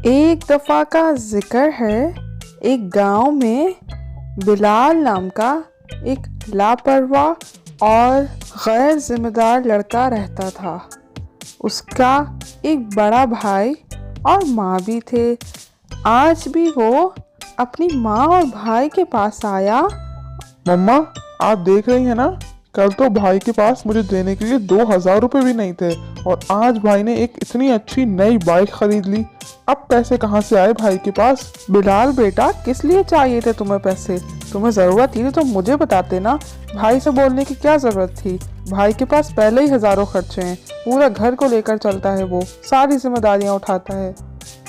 एक दफ़ा का जिक्र है, एक गांव में बिलाल नाम का एक लापरवाह और गैर जिम्मेदार लड़का रहता था। उसका एक बड़ा भाई और माँ भी थे। आज भी वो अपनी माँ और भाई के पास आया। मम्मा, आप देख रही हैं ना, कल तो भाई के पास मुझे देने के लिए 2,000 रुपये भी नहीं थे और आज भाई ने एक इतनी अच्छी नई बाइक खरीद ली। अब पैसे कहाँ से आए भाई के पास? बिलाल बेटा, किस लिए चाहिए थे तुम्हें पैसे? तुम्हें ज़रूरत थी तो मुझे बताते ना। भाई से बोलने की क्या ज़रूरत थी? भाई के पास पहले ही हज़ारों खर्चे हैं। पूरा घर को लेकर चलता है, वो सारी जिम्मेदारियां उठाता है।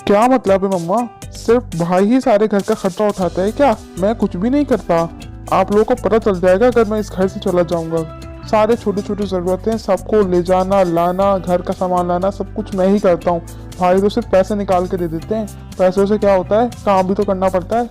क्या मतलब है मम्मा? सिर्फ भाई ही सारे घर का खर्चा उठाता है क्या? मैं कुछ भी नहीं करता। आप लोगों को पता चल जाएगा अगर मैं इस घर से चला जाऊंगा। सारे छोटे छोटे ज़रूरतें सबको ले जाना लाना, घर का सामान लाना, सब कुछ मैं ही करता हूँ। भाई तो सिर्फ पैसे निकाल के दे देते हैं। पैसों से क्या होता है, काम भी तो करना पड़ता है।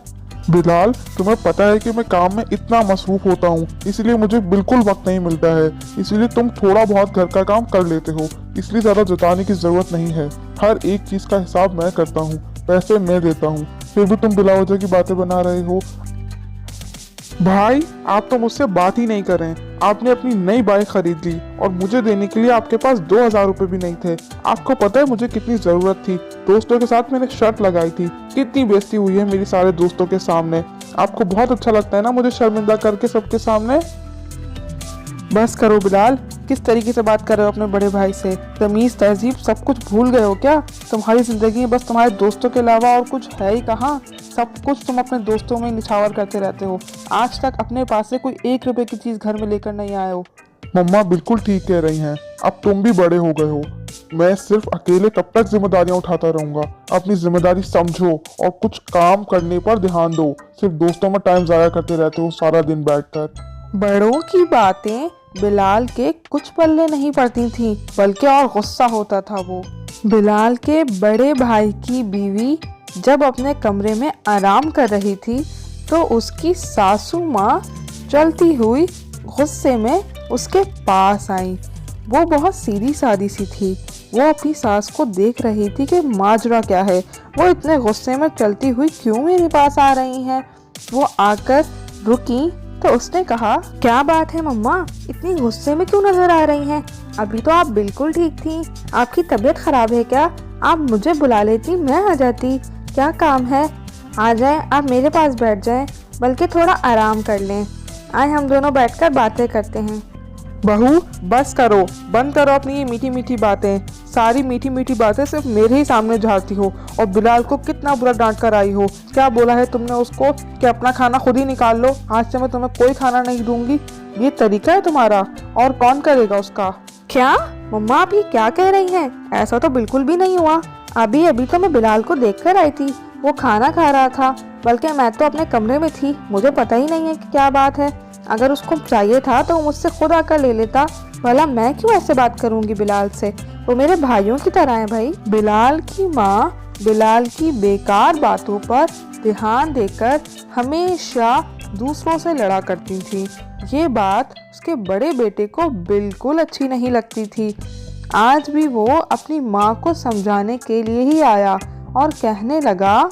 बिलाल, तुम्हें पता है कि मैं काम में इतना मसरूफ होता हूँ, इसलिए मुझे बिल्कुल वक्त नहीं मिलता है। इसलिए तुम थोड़ा बहुत घर का काम कर लेते हो, इसलिए ज़्यादा जताने की ज़रूरत नहीं है। हर एक चीज़ का हिसाब मैं करता हूँ, पैसे मैं देता हूँ, फिर भी तुम बिला वजह की बातें बना रहे हो। भाई, आप तो मुझसे बात ही नहीं कर रहे हैं। आपने अपनी नई बाइक खरीद ली और मुझे देने के लिए आपके पास 2,000 रुपये भी नहीं थे। आपको पता है मुझे कितनी ज़रूरत थी? दोस्तों के साथ मैंने शर्त लगाई थी, कितनी बेइज्जती हुई है मेरी सारे दोस्तों के सामने। आपको बहुत अच्छा लगता है ना मुझे शर्मिंदा करके सबके सामने? बस करो बिलाल, किस तरीके से बात कर रहे हो अपने बड़े भाई से? तमीज़ तहजीब सब कुछ भूल गए हो क्या? तुम्हारी ज़िंदगी में बस तुम्हारे दोस्तों के अलावा और कुछ है ही कहाँ? सब कुछ तुम अपने दोस्तों में निछावर करते रहते हो। आज तक अपने पास से कोई 1 रुपए की चीज़ घर में लेकर नहीं आए हो। मम्मा बिल्कुल ठीक कह रही हैं। अब तुम भी बड़े हो गए हो। मैं सिर्फ अकेले कब तक जिम्मेदारियां उठाता रहूंगा? अपनी जिम्मेदारी समझो और कुछ काम करने पर ध्यान दो। सिर्फ दोस्तों में टाइम जाया करते रहते हो सारा दिन बैठकर। बड़ों की बातें बिलाल के कुछ पल्ले नहीं पड़ती थीं, बल्कि और गुस्सा होता था वो। बिलाल के बड़े भाई की बीवी जब अपने कमरे में आराम कर रही थी तो उसकी सासू माँ चलती हुई गुस्से में उसके पास आई। वो बहुत सीधी सादी सी थी। वो अपनी सास को देख रही थी कि माजरा क्या है, वो इतने गुस्से में चलती हुई क्यों मेरे पास आ रही हैं। वो आकर रुकी तो उसने कहा, क्या बात है मम्मा, इतनी गुस्से में क्यों नजर आ रही हैं? अभी तो आप बिल्कुल ठीक थी। आपकी तबीयत खराब है क्या? आप मुझे बुला लेती, मैं आ जाती। क्या काम है? आ जाए, आप मेरे पास बैठ जाएं, बल्कि थोड़ा आराम कर लें। आए हम दोनों बैठकर बातें करते हैं। बहू, बस करो, बंद करो अपनी ये मीठी मीठी बातें। सारी मीठी मीठी बातें सिर्फ मेरे ही सामने झाड़ती हो। और बिलाल को कितना बुरा डांट कर आई हो। क्या बोला है तुमने उसको कि अपना खाना खुद ही निकाल लो? आज से मैं तुम्हें कोई खाना नहीं दूंगी। ये तरीका है तुम्हारा? और कौन करेगा उसका? क्या मम्मा, आप ये क्या कह रही हैं? ऐसा तो बिल्कुल भी नहीं हुआ। अभी अभी तो मैं बिलाल को देखकर आई थी, वो खाना खा रहा था। बल्कि मैं तो अपने कमरे में थी, मुझे पता ही नहीं है कि क्या बात है। अगर उसको चाहिए था तो मुझसे खुद आकर ले लेता। भला मैं क्यों ऐसे बात करूंगी बिलाल से? वो मेरे भाइयों की तरह है भाई। बिलाल की माँ बिलाल की बेकार बातों पर ध्यान देकर हमेशा दूसरों से लड़ा करती थी। ये बात उसके बड़े बेटे को बिल्कुल अच्छी नहीं लगती थी। आज भी वो अपनी माँ को समझाने के लिए ही आया और कहने लगा,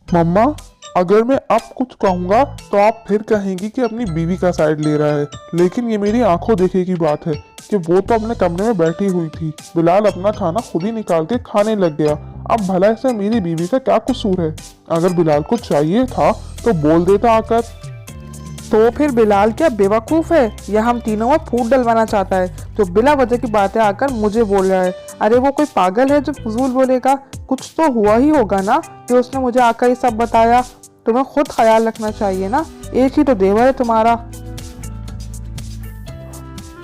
मम्मा, अगर मैं अब कुछ कहूँगा तो आप फिर कहेंगी कि अपनी बीवी का साइड ले रहा है। लेकिन ये मेरी आंखों देखे की बात है कि वो तो अपने कमरे में बैठी हुई थी। बिलाल अपना खाना खुद ही निकाल के खाने लग गया। अब भला ऐसे मेरी बीवी का क्या कसूर है? अगर बिलाल को चाहिए था तो बोल देता आकर। तो फिर बिलाल क्या बेवकूफ़ है या हम तीनों में फूट डलवाना चाहता है जो बिला वजह की बातें आकर मुझे बोल रहा है? अरे वो कोई पागल है जो फजूल बोलेगा? कुछ तो हुआ ही होगा ना कि उसने मुझे आकर ये सब बताया। तुम्हें खुद ख्याल रखना चाहिए ना, एक ही तो देवर है तुम्हारा।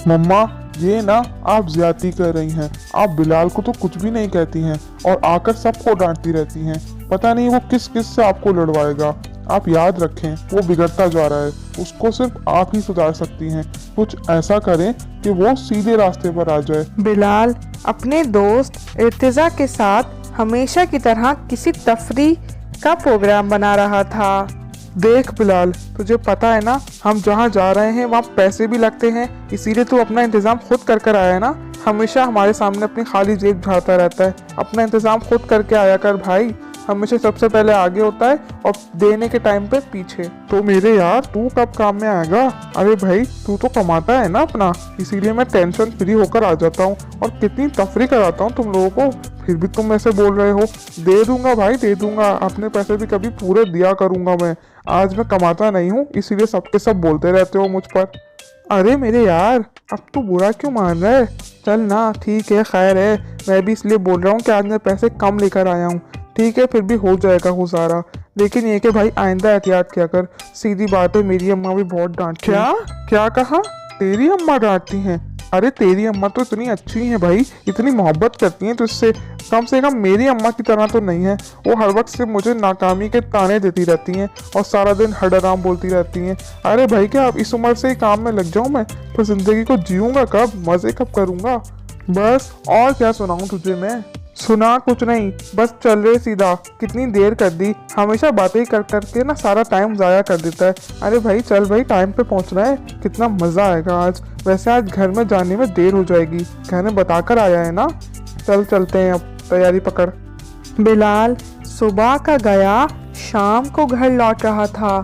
मम्मा, ये ना आप ज्यादती कर रही हैं। आप बिलाल को तो कुछ भी नहीं कहती हैं और आकर सबको डांटती रहती हैं। पता नहीं वो किस किस से आपको लड़वाएगा। आप याद रखें, वो बिगड़ता जा रहा है, उसको सिर्फ आप ही सुधार सकती हैं। कुछ ऐसा करें कि वो सीधे रास्ते पर आ जाए। बिलाल अपने दोस्त इर्तिजा के साथ हमेशा की तरह किसी तफरी का प्रोग्राम बना रहा था। देख बिलाल, तुझे पता है ना हम जहाँ जा रहे हैं वहाँ पैसे भी लगते हैं, इसीलिए तू अपना इंतजाम खुद कर कर आया है ना। हमेशा हमारे सामने अपनी खाली जेब झाड़ता रहता है। अपना इंतजाम खुद करके आया कर भाई। हमेशा सबसे पहले आगे होता है और देने के टाइम पे पीछे। तो मेरे यार तू कब काम में आएगा? अरे भाई तू तो कमाता है ना अपना, इसीलिए मैं टेंशन फ्री होकर आ जाता हूँ और कितनी तफरी कराता हूँ तुम लोगों को, फिर भी तुम ऐसे बोल रहे हो। दे दूंगा भाई दे दूंगा, अपने पैसे भी कभी पूरे दिया करूंगा मैं। आज मैं कमाता नहीं हूँ इसीलिए सबके सब बोलते रहते हो मुझ पर। अरे मेरे यार अब तू बुरा क्यों मान रहा है? चल ना ठीक है खैर है, मैं भी इसलिए बोल रहा हूँ कि आज मैं पैसे कम लेकर आया हूँ। ठीक है फिर भी हो जाएगा गुजारा, लेकिन ये कि भाई आइंदा एहतियात किया कर। सीधी बात है मेरी अम्मा भी बहुत डांटती है। क्या कहा? तेरी अम्मा डांटती हैं? अरे तेरी अम्मा तो इतनी अच्छी है भाई, इतनी मोहब्बत करती हैं तुझसे। कम से कम मेरी अम्मा की तरह तो नहीं है। वो हर वक्त से मुझे नाकामी के ताने देती रहती हैं और सारा दिन हडराम बोलती रहती हैं। अरे भाई क्या अब इस उम्र से ही काम में लग जाऊं मैं? तो जिंदगी को जीऊंगा कब, मजे कब करूंगा? बस और क्या सुनाऊं तुझे मैं? सुना कुछ नहीं, बस चल रहे सीधा। कितनी देर कर दी, हमेशा बातें कर करके ना सारा टाइम ज़ाया कर देता है। अरे भाई चल भाई, टाइम पे पहुंचना है, कितना मज़ा आएगा आज। वैसे आज घर में जाने में देर हो जाएगी, घर में बताकर आया है ना। चल चलते हैं, अब तैयारी पकड़। बिलाल सुबह का गया, शाम को घर लौट रहा था।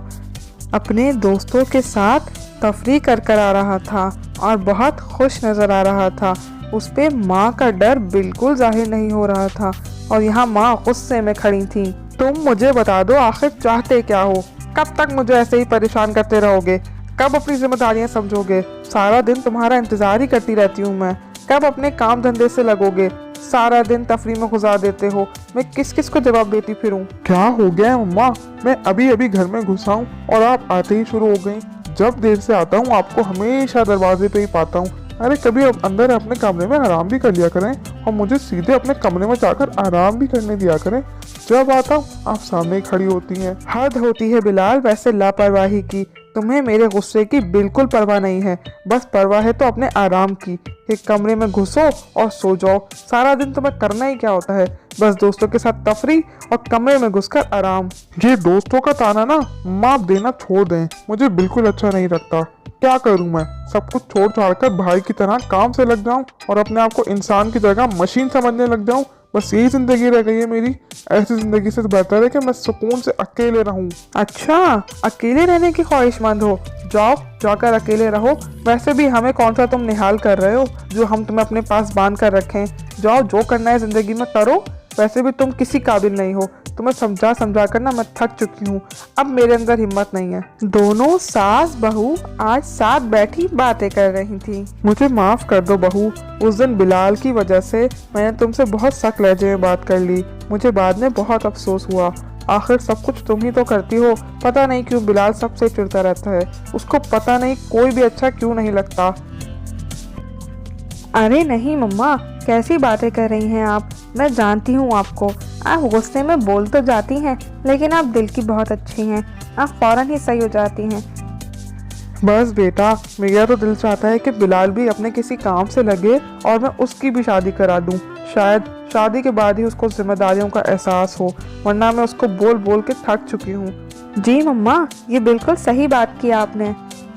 अपने दोस्तों के साथ तफरी कर कर आ रहा था और बहुत खुश नज़र आ रहा था। उस पे माँ का डर बिल्कुल जाहिर नहीं हो रहा था और यहाँ माँ गुस्से में खड़ी थी। तुम मुझे बता दो आखिर चाहते क्या हो? कब तक मुझे ऐसे ही परेशान करते रहोगे? कब अपनी जिम्मेदारियाँ समझोगे? सारा दिन तुम्हारा इंतजार ही करती रहती हूँ मैं। कब अपने काम धंधे से लगोगे? सारा दिन तफरी में गुजार देते हो, मैं किस किस को जवाब देती फिरूं? क्या हो गया है मम्मा? मैं अभी अभी घर में घुसा हूँ और आप आते ही शुरू हो गई। जब देर से आता हूँ आपको हमेशा दरवाजे पे ही पाता हूँ। अरे कभी अब अंदर अपने कमरे में आराम भी कर लिया करें और मुझे सीधे अपने कमरे में जाकर आराम भी करने दिया करें। जब आता हूँ आप सामने ही खड़ी होती हैं। हद होती है बिलाल वैसे लापरवाही की। तुम्हें मेरे गुस्से की बिल्कुल परवाह नहीं है, बस परवाह है तो अपने आराम की। एक कमरे में घुसो और सो जाओ। सारा दिन तुम्हें करना ही क्या होता है? बस दोस्तों के साथ तफरी और कमरे में घुसकर आराम। ये दोस्तों का ताना ना माफ देना छोड़ दें, मुझे बिल्कुल अच्छा नहीं लगता। क्या करूं मैं? सब कुछ छोड़ छाड़ कर भाई की तरह काम से लग जाऊं और अपने आप को इंसान की जगह मशीन समझने लग जाऊं? बस यही जिंदगी रह गई है मेरी। ऐसी जिंदगी से बेहतर है कि मैं सुकून से अकेले रहूं। अच्छा, अकेले रहने की ख्वाहिशमंद हो? जाओ जाकर अकेले रहो। वैसे भी हमें कौन सा तुम निहाल कर रहे हो जो हम तुम्हें अपने पास बांध कर रखें? जाओ जो करना है जिंदगी में करो। वैसे भी तुम किसी काबिल नहीं हो। तुम्हें समझा समझा कर ना मैं थक चुकी हूँ, अब मेरे अंदर हिम्मत नहीं है। दोनों सास बहू आज साथ बैठी बातें कर रही थी। मुझे माफ कर दो बहू, उस दिन बिलाल की वजह से मैंने तुमसे बहुत सख्त लहजे में बात कर ली। मुझे बाद में बहुत अफसोस हुआ। आखिर सब कुछ तुम ही तो करती हो। पता नहीं क्यों बिलाल सबसे चिढ़ता रहता है। उसको पता नहीं कोई भी अच्छा क्यों नहीं लगता। अरे नहीं मम्मा, कैसी बातें कर रही हैं आप? मैं जानती हूँ आपको। आप गुस्से में बोल तो जाती हैं, लेकिन आप दिल की बहुत अच्छी हैं। आप फौरन ही सही हो जाती हैं। बस बेटा, मेरा तो दिल चाहता है कि बिलाल भी अपने किसी काम से लगे और मैं उसकी भी शादी करा दूँ। शायद शादी के बाद ही उसको जिम्मेदारियों का एहसास हो, वरना मैं उसको बोल बोल के थक चुकी हूँ। जी मम्मा, ये बिल्कुल सही बात की आपने।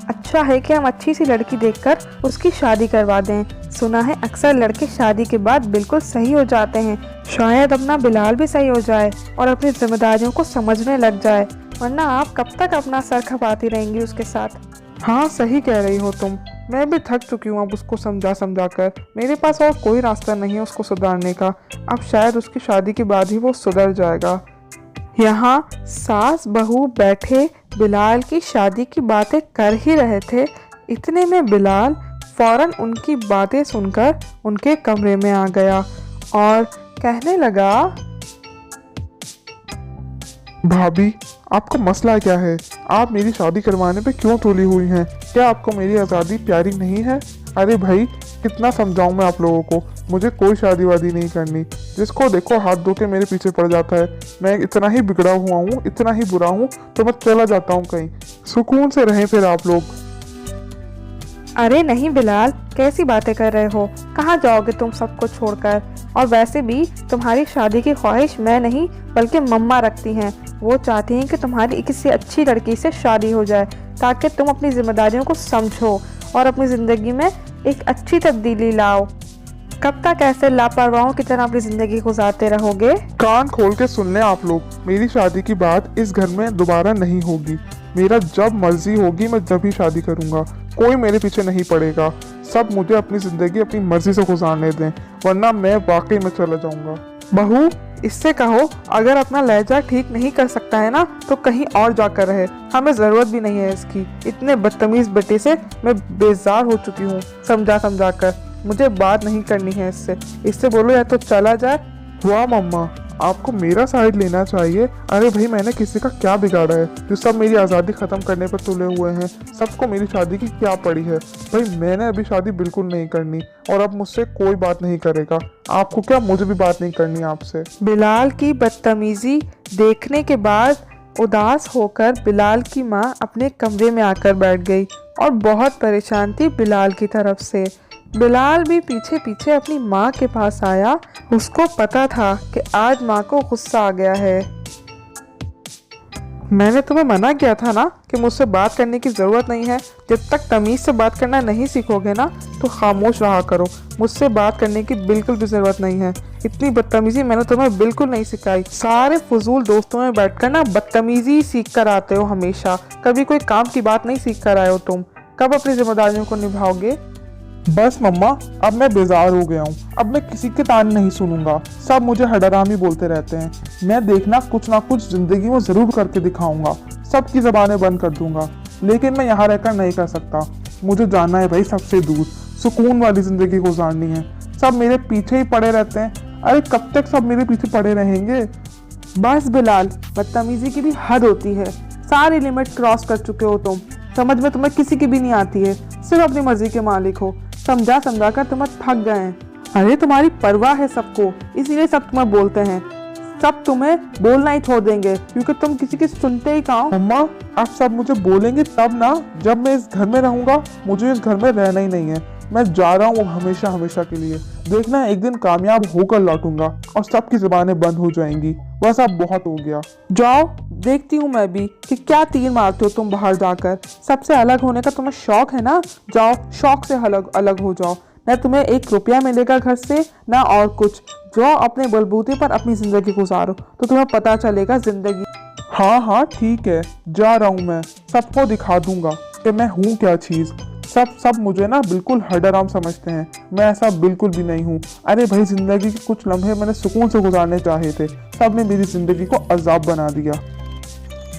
अच्छा है कि हम अच्छी सी लड़की देखकर उसकी शादी करवा दें। सुना है अक्सर लड़के शादी के बाद बिल्कुल सही हो जाते हैं। शायद अपना बिलाल भी सही हो जाए और अपनी जिम्मेदारियों को समझने लग जाए, वरना आप कब तक अपना सर खपाती रहेंगी उसके साथ। हाँ सही कह रही हो तुम, मैं भी थक चुकी हूँ अब उसको समझा समझा कर। मेरे पास और कोई रास्ता नहीं है उसको सुधारने का। अब शायद उसकी शादी के बाद ही वो सुधर जाएगा। यहाँ सास बहू बैठे बिलाल की शादी की बातें कर ही रहे थे। इतने में बिलाल फौरन उनकी बातें सुनकर उनके कमरे में आ गया और कहने लगा, भाभी आपका मसला क्या है? आप मेरी शादी करवाने पे क्यों तुली हुई हैं? क्या आपको मेरी आज़ादी प्यारी नहीं है? अरे भाई कितना समझाऊं मैं आप लोगों को, मुझे कोई शादी वादी नहीं करनी। जिसको देखो हाथ धो के मेरे पीछे पड़ जाता है। मैं इतना ही बिगड़ा हुआ हूँ, इतना ही बुरा हूँ तो मैं चला जाता हूँ कहीं। सुकून से रहें फिर आप लोग। अरे नहीं बिलाल, कैसी बातें कर रहे हो? कहाँ जाओगे तुम सबको छोड़कर? और वैसे भी तुम्हारी शादी की ख्वाहिश मैं नहीं बल्कि मम्मा रखती हैं। वो चाहती हैं कि तुम्हारी किसी अच्छी लड़की से शादी हो जाए ताकि तुम अपनी जिम्मेदारियों को समझो और अपनी ज़िंदगी में एक अच्छी तब्दीली लाओ। कब तक ऐसे लापरवाहों की तरह अपनी जिंदगी गुजारते रहोगे? कान खोल के सुन लें आप लोग, मेरी शादी की बात इस घर में दोबारा नहीं होगी। मेरा जब मर्जी होगी मैं जब ही शादी करूंगा, कोई मेरे पीछे नहीं पड़ेगा। सब मुझे अपनी जिंदगी अपनी मर्जी से गुजारने दें, वरना मैं वाकई में चला जाऊंगा। बहू, इससे कहो अगर अपना लहजा ठीक नहीं कर सकता है ना तो कहीं और जाकर रहे, हमें जरूरत भी नहीं है इसकी। इतने बदतमीज बेटे से मैं बेजार हो चुकी हूँ। समझा समझा कर मुझे बात नहीं करनी है इससे। इससे बोलो या तो चला जाए। वाह मम्मा, आपको मेरा साइड लेना चाहिए। अरे भाई, मैंने किसी का क्या बिगाड़ा है जो सब मेरी आज़ादी ख़त्म करने पर तुले हुए हैं? सबको मेरी शादी की क्या पड़ी है? भाई मैंने अभी शादी बिल्कुल नहीं करनी और अब मुझसे कोई बात नहीं करेगा। आपको क्या, मुझे भी बात नहीं करनी आपसे। बिलाल की बदतमीजी देखने के बाद उदास होकर बिलाल की माँ अपने कमरे में आकर बैठ गई और बहुत परेशान थी बिलाल की तरफ से। बिलाल भी पीछे पीछे अपनी माँ के पास आया। उसको पता था कि आज माँ को गुस्सा आ गया है। मैंने तुम्हें मना किया था ना कि मुझसे बात करने की ज़रूरत नहीं है। जब तक तमीज़ से बात करना नहीं सीखोगे ना तो खामोश रहा करो। मुझसे बात करने की बिल्कुल भी ज़रूरत नहीं है। इतनी बदतमीज़ी मैंने तुम्हें बिल्कुल नहीं सिखाई। सारे फजूल दोस्तों में बैठकर ना बदतमीज़ी सीख कर आते हो हमेशा। कभी कोई काम की बात नहीं सीख कर आए हो तुम। कब अपनी जिम्मेदारियों को निभाओगे? बस मम्मा, अब मैं बेजार हो गया हूँ। अब मैं किसी के ताने नहीं सुनूंगा। सब मुझे हडरामी बोलते रहते हैं। मैं देखना कुछ ना कुछ जिंदगी में जरूर करके दिखाऊंगा। सबकी जबानें बंद कर दूंगा, लेकिन मैं यहाँ रहकर नहीं कर सकता। मुझे जाना है भाई सबसे दूर, सुकून वाली जिंदगी गुजारनी है। सब मेरे पीछे ही पड़े रहते हैं। अरे कब तक सब मेरे पीछे पड़े रहेंगे? बस बिलाल, बदतमीजी की भी हद होती है। सारी लिमिट क्रॉस कर चुके हो तुम। समझ में तुम्हें किसी की भी नहीं आती है। सिर्फ अपनी मर्जी के मालिक हो। समझा समझा कर तुम थक गए हैं। अरे तुम्हारी परवाह है सबको, इसीलिए सब तुम्हें बोलते हैं। सब तुम्हें बोलना ही छोड़ देंगे क्योंकि तुम किसी की सुनते ही कहाँ हो। मम्मा, आप सब मुझे बोलेंगे तब ना जब मैं इस घर में रहूंगा। मुझे इस घर में रहना ही नहीं है। मैं जा रहा हूँ हमेशा हमेशा के लिए। देखना एक दिन कामयाब होकर लौटूंगा और सबकी जुबानें बंद हो जाएंगी। बस अब बहुत हो गया। जाओ, देखती हूँ मैं भी कि क्या तीर मारते हो तुम बाहर जाकर। सबसे अलग होने का तुम्हें शौक है ना, जाओ शौक से अलग अलग हो जाओ। न तुम्हें 1 रुपया मिलेगा घर से ना और कुछ। जाओ अपने बलबूते पर अपनी जिंदगी गुजारो तो तुम्हें पता चलेगा जिंदगी। हाँ हाँ ठीक है, जा रहा हूँ मैं। सबको दिखा दूंगा कि मैं हूँ क्या चीज़। सब मुझे ना बिल्कुल हडराम समझते हैं। मैं ऐसा बिल्कुल भी नहीं हूँ। अरे भाई, जिंदगी के कुछ लम्हे मैंने सुकून से गुजारने चाहे थे, सबने मेरी जिंदगी को अजाब बना दिया।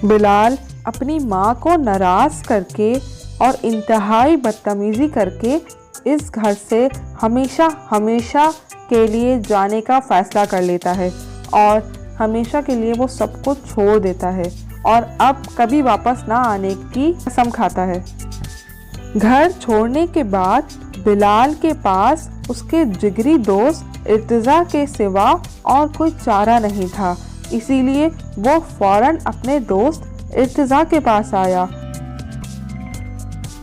बिलाल अपनी माँ को नाराज करके और इंतहाई बदतमीजी करके इस घर से हमेशा हमेशा के लिए जाने का फैसला कर लेता है और हमेशा के लिए वो सब कुछ छोड़ देता है और अब कभी वापस ना आने की कसम खाता है। घर छोड़ने के बाद बिलाल के पास उसके जिगरी दोस्त इर्तिजा के सिवा और कोई चारा नहीं था। इसीलिए वो फौरन अपने दोस्त इर्तिजा के पास आया।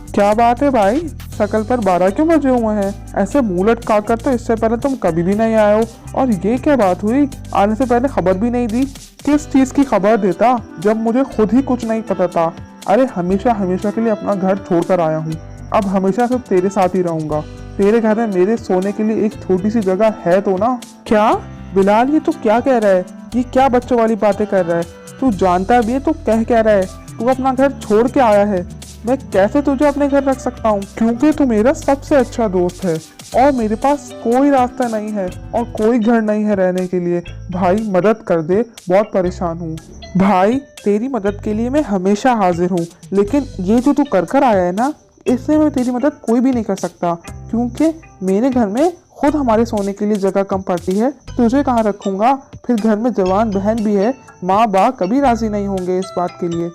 क्या बात है भाई, शकल पर 12 क्यों बजे हुए हैं? ऐसे मुंह लटकाकर तो इससे पहले तुम कभी भी नहीं आए हो। और ये क्या बात हुई, आने से पहले खबर भी नहीं दी? किस चीज की खबर देता जब मुझे खुद ही कुछ नहीं पता था? अरे हमेशा हमेशा के लिए अपना घर छोड़कर आया हूँ। अब हमेशा सिर्फ तेरे साथ ही रहूंगा। तेरे घर में मेरे सोने के लिए एक छोटी सी जगह है तो ना? क्या बिलाल, ये तू क्या कह रहा है? ये क्या बच्चों वाली बातें कर रहा है? तू जानता भी है तो कह रहा है? तू अपना घर छोड़ के आया है। मैं कैसे तुझे अपने घर रख सकता हूँ? क्योंकि तू मेरा सबसे अच्छा दोस्त है और मेरे पास कोई रास्ता नहीं है और कोई घर नहीं है रहने के लिए। भाई मदद कर दे, बहुत परेशान हूँ। भाई तेरी मदद के लिए मैं हमेशा हाजिर हूँ, लेकिन ये जो तू कर आया है ना, इससे मैं तेरी मदद कोई भी नहीं कर सकता। क्योंकि मेरे घर में खुद हमारे सोने के लिए जगह कम पड़ती है, तुझे कहाँ रखूँगा? फिर घर में जवान बहन भी है, माँ बाप कभी राजी नहीं होंगे इस बात के लिए।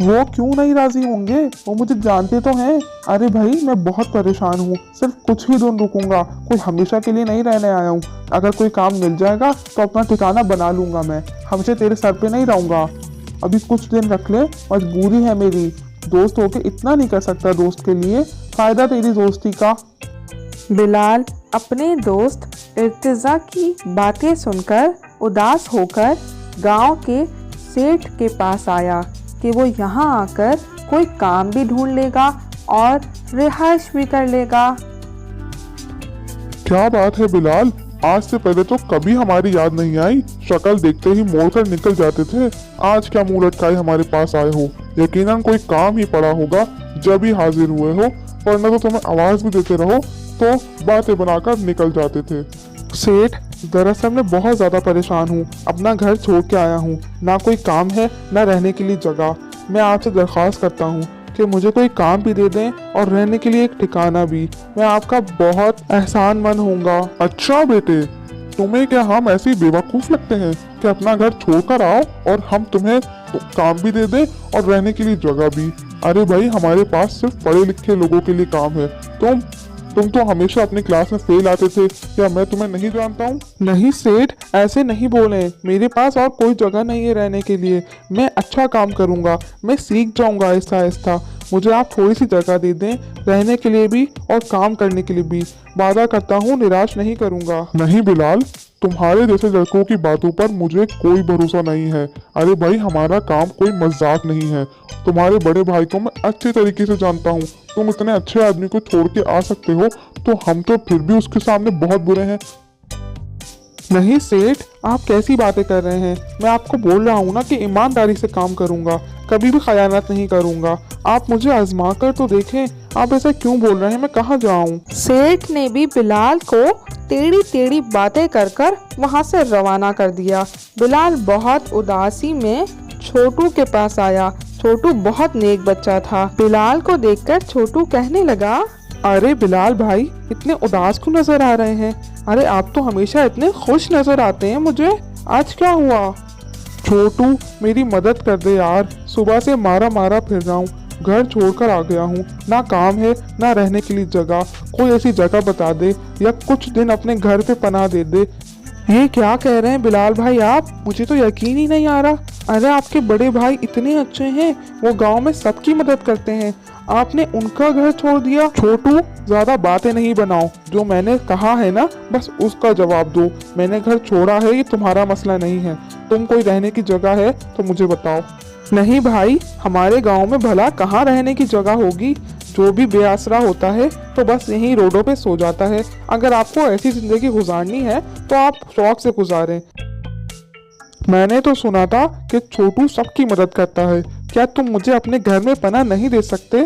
वो क्यों नहीं राजी होंगे? वो मुझे जानते तो हैं। अरे भाई मैं बहुत परेशान हूँ, सिर्फ कुछ ही दिन रुकूंगा, कोई हमेशा के लिए नहीं रहने आया हूँ। अगर कोई काम मिल जाएगा तो अपना ठिकाना बना लूंगा। मैं हमेशा तेरे सर पे नहीं रहूंगा। अभी कुछ दिन रख ले, मजबूरी है मेरी। दोस्त होके इतना नहीं कर सकता दोस्त के लिए, फायदा तेरी दोस्ती का। बिलाल अपने दोस्त इर्तिजा की बातें सुनकर उदास होकर गांव के सेठ के पास आया कि वो यहाँ आकर कोई काम भी ढूंढ लेगा और रिहाइश भी कर लेगा। क्या बात है बिलाल, आज से पहले तो कभी हमारी याद नहीं आई। शक्ल देखते ही मोड़ कर निकल जाते थे। आज क्या मुंह लटकाए हमारे पास आए हो? यकीनन कोई काम ही पड़ा होगा जब ही हाजिर हुए हो, वरना तो तुम्हें आवाज भी देते रहो तो बातें बनाकर निकल जाते थे। सेठ, दरअसल मैं बहुत ज्यादा परेशान हूँ। अपना घर छोड़ के आया हूँ, ना कोई काम है ना रहने के लिए जगह। मैं आपसे दरख्वास्त करता हूँ कि मुझे कोई काम भी दे दें और रहने के लिए एक ठिकाना भी। मैं आपका बहुत एहसानमंद होऊंगा। अच्छा बेटे, तुम्हें क्या हम ऐसे बेवकूफ लगते हैं कि अपना घर छोड़कर आओ और हम तुम्हें काम भी दे दें और रहने के लिए जगह भी? अरे भाई, हमारे पास सिर्फ पढ़े लिखे लोगों के लिए काम है। तुम तो हमेशा अपनी क्लास में फेल आते थे, क्या मैं तुम्हें नहीं जानता हूँ? नहीं सेठ, ऐसे नहीं बोले। मेरे पास और कोई जगह नहीं है रहने के लिए। मैं अच्छा काम करूँगा, मैं सीख जाऊँगा आहिस्ता आहिस्ता। मुझे आप थोड़ी सी जगह दे दें, रहने के लिए भी और काम करने के लिए भी। वादा करता हूँ निराश नहीं करूँगा। नहीं बिलाल, तुम्हारे जैसे लड़कों की बातों पर मुझे कोई भरोसा नहीं है। अरे भाई, हमारा काम कोई मजाक नहीं है। तुम्हारे बड़े भाई को मैं अच्छे तरीके से जानता हूँ। तुम इतने अच्छे आदमी को छोड़ के आ सकते हो, तो हम तो फिर भी उसके सामने बहुत बुरे हैं। नहीं सेठ, आप कैसी बातें कर रहे हैं? मैं आपको बोल रहा हूँ ना कि ईमानदारी से काम करूँगा, कभी भी खयानत नहीं करूँगा। आप मुझे आजमा कर तो देखें। आप ऐसा क्यों बोल रहे हैं? मैं कहाँ जाऊँ? सेठ ने भी बिलाल को टेढ़ी टेढ़ी बातें कर कर वहाँ से रवाना कर दिया। बिलाल बहुत उदासी में छोटू के पास आया। छोटू बहुत नेक बच्चा था। बिलाल को देखकर छोटू कहने लगा, अरे बिलाल भाई, इतने उदास क्यों नजर आ रहे हैं? अरे आप तो हमेशा इतने खुश नजर आते हैं मुझे। आज क्या हुआ? छोटू, मेरी मदद कर दे यार। सुबह से मारा मारा फिर रहा हूँ, घर छोड़कर आ गया हूँ। ना काम है ना रहने के लिए जगह। कोई ऐसी जगह बता दे या कुछ दिन अपने घर पे पनाह दे दे। ये क्या कह रहे हैं बिलाल भाई आप? मुझे तो यकीन ही नहीं आ रहा। अरे आपके बड़े भाई इतने अच्छे हैं, वो गांव में सबकी मदद करते हैं। आपने उनका घर छोड़ दिया? छोटू, ज्यादा बातें नहीं बनाओ। जो मैंने कहा है ना, बस उसका जवाब दो। मैंने घर छोड़ा है, ये तुम्हारा मसला नहीं है। तुम कोई रहने की जगह है तो मुझे बताओ। नहीं भाई, हमारे गांव में भला कहाँ रहने की जगह होगी? जो भी बेआसरा होता है तो बस यहीं रोडों पे सो जाता है। अगर आपको ऐसी जिंदगी गुजारनी है तो आप शौक से गुजारें। मैंने तो सुना था कि छोटू सबकी मदद करता है। क्या तुम मुझे अपने घर में पनाह नहीं दे सकते?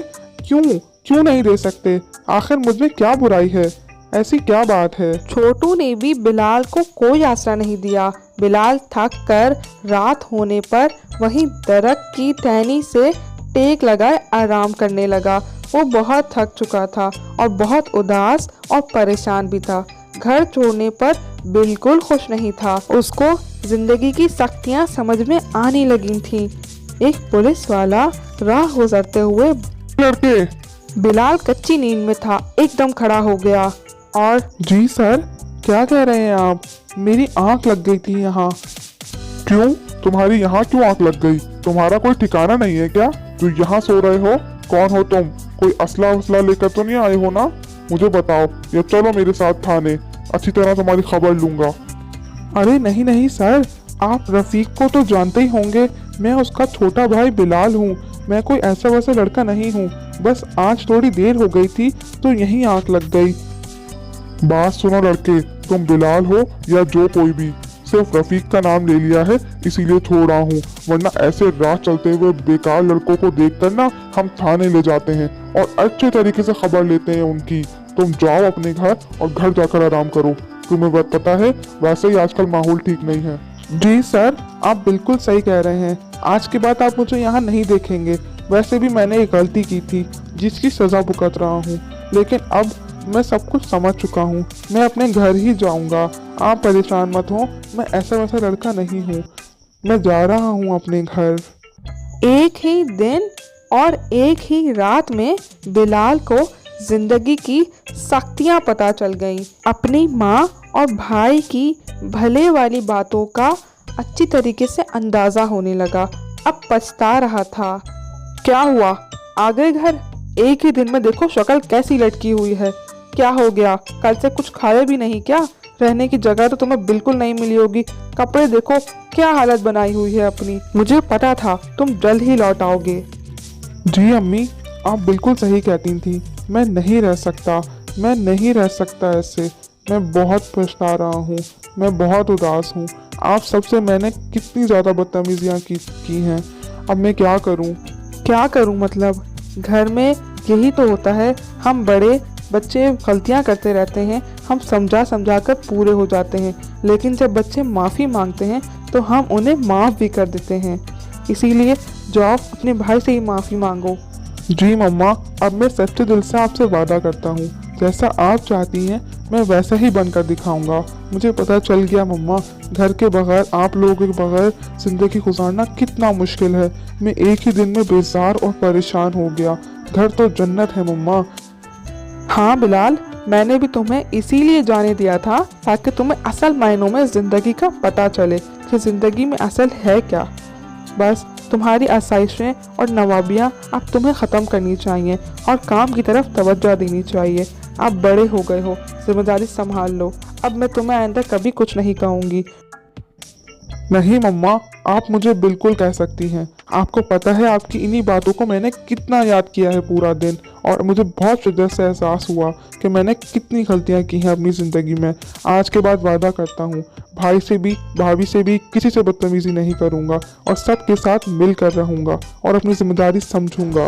क्यों नहीं दे सकते? आखिर मुझमें क्या बुराई है? ऐसी क्या बात है? छोटू ने भी बिलाल को कोई आसरा नहीं दिया। बिलाल थक कर रात होने पर वहीं दरख्त की टहनी से टेक लगाए आराम करने लगा। वो बहुत थक चुका था और बहुत उदास और परेशान भी था। घर छोड़ने पर बिल्कुल खुश नहीं था। उसको जिंदगी की सख्तियां समझ में आने लगी थीं। एक पुलिस वाला राह गुजरते हुए लड़के, बिलाल कच्ची नींद में था, एकदम खड़ा हो गया और जी सर, क्या कह रहे हैं आप? मेरी आंख लग गई थी यहाँ। क्यों? तुम्हारी यहाँ क्यों आंख लग गई? तुम्हारा कोई ठिकाना नहीं है क्या जो यहाँ सो रहे हो? कौन हो तुम? कोई असला वसला लेकर तो नहीं आए हो ना? मुझे बताओ या चलो मेरे साथ थाने, अच्छी तरह तुम्हारी खबर लूंगा। अरे नहीं नहीं सर, आप रफीक को तो जानते ही होंगे। मैं उसका छोटा भाई बिलाल हूँ। मैं कोई ऐसा वैसा लड़का नहीं हूँ। बस आज थोड़ी देर हो गई थी तो यहीं आंख लग गई। बात सुनो लड़के, तुम बिलाल हो या जो कोई भी, सिर्फ रफीक का नाम ले लिया है इसीलिए छोड़ रहा हूँ, वरना ऐसे राह चलते हुए बेकार लड़कों को देखकर ना हम थाने ले जाते हैं और अच्छे तरीके से खबर लेते हैं उनकी। तुम जाओ अपने घर और घर जाकर आराम करो। तुम्हें पता है वैसे ही आजकल माहौल ठीक नहीं है। जी सर, आप बिल्कुल सही कह रहे हैं। आज के बाद आप मुझे यहाँ नहीं देखेंगे। वैसे भी मैंने एक गलती की थी जिसकी सजा भुगत रहा हूँ, लेकिन अब मैं सब कुछ समझ चुका हूँ। मैं अपने घर ही जाऊँगा। आप परेशान मत हो, मैं ऐसा वैसा लड़का नहीं हूँ। मैं जा रहा हूँ अपने घर। एक ही दिन और एक ही रात में बिलाल को जिंदगी की सख्तियां पता चल गईं। अपनी माँ और भाई की भले वाली बातों का अच्छी तरीके से अंदाजा होने लगा। अब पछता रहा था। क्या हुआ, आ गए घर? एक ही दिन में देखो शक्ल कैसी लटकी हुई है। क्या हो गया? कल से कुछ खाए भी नहीं क्या? रहने की जगह तो तुम्हें बिल्कुल नहीं मिली होगी। कपड़े देखो क्या हालत बनाई हुई है अपनी। मुझे पता था तुम जल्द ही लौट आओगे। जी अम्मी, आप बिल्कुल सही कहती थी। मैं नहीं रह सकता ऐसे। मैं बहुत पछता रहा हूँ, मैं बहुत उदास हूँ। आप सबसे मैंने कितनी ज़्यादा बदतमीजियाँ की हैं। अब मैं क्या करूँ? क्या करूं मतलब? घर में यही तो होता है, हम बड़े बच्चे गलतियां करते रहते हैं, हम समझा समझा कर पूरे हो जाते हैं, लेकिन जब बच्चे माफ़ी मांगते हैं तो हम उन्हें माफ़ भी कर देते हैं। इसीलिए जाओ अपने भाई से ही माफ़ी मांगो। जी मम्मा, अब मैं सच्चे दिल से आपसे वादा करता हूँ, जैसा आप चाहती हैं मैं वैसा ही बनकर दिखाऊंगा। मुझे पता चल गया मम्मा, घर के बगैर, आप लोगों के बगैर ज़िंदगी गुजारना कितना मुश्किल है। मैं एक ही दिन में बेजार और परेशान हो गया। घर तो जन्नत है मम्मा। हाँ बिलाल, मैंने भी तुम्हें इसीलिए जाने दिया था ताकि तुम्हें असल मायनों में ज़िंदगी का पता चले कि ज़िंदगी में असल है क्या। बस तुम्हारी आसाइशें और नवाबियाँ अब तुम्हें ख़त्म करनी चाहिए और काम की तरफ तवज्जो देनी चाहिए। आप बड़े हो गए हो, जिम्मेदारी संभाल लो। अब मैं तुम्हें आइंदा कभी कुछ नहीं कहूँगी। नहीं मम्मा, आप मुझे बिल्कुल कह सकती हैं। आपको पता है आपकी इन्हीं बातों को मैंने कितना याद किया है पूरा दिन, और मुझे बहुत शिद्दत से एहसास हुआ कि मैंने कितनी गलतियां की हैं अपनी ज़िंदगी में। आज के बाद वादा करता हूँ, भाई से भी, भाभी से भी, किसी से बदतमीज़ी नहीं करूँगा और सबके साथ मिलकर रहूँगा और अपनी जिम्मेदारी समझूंगा।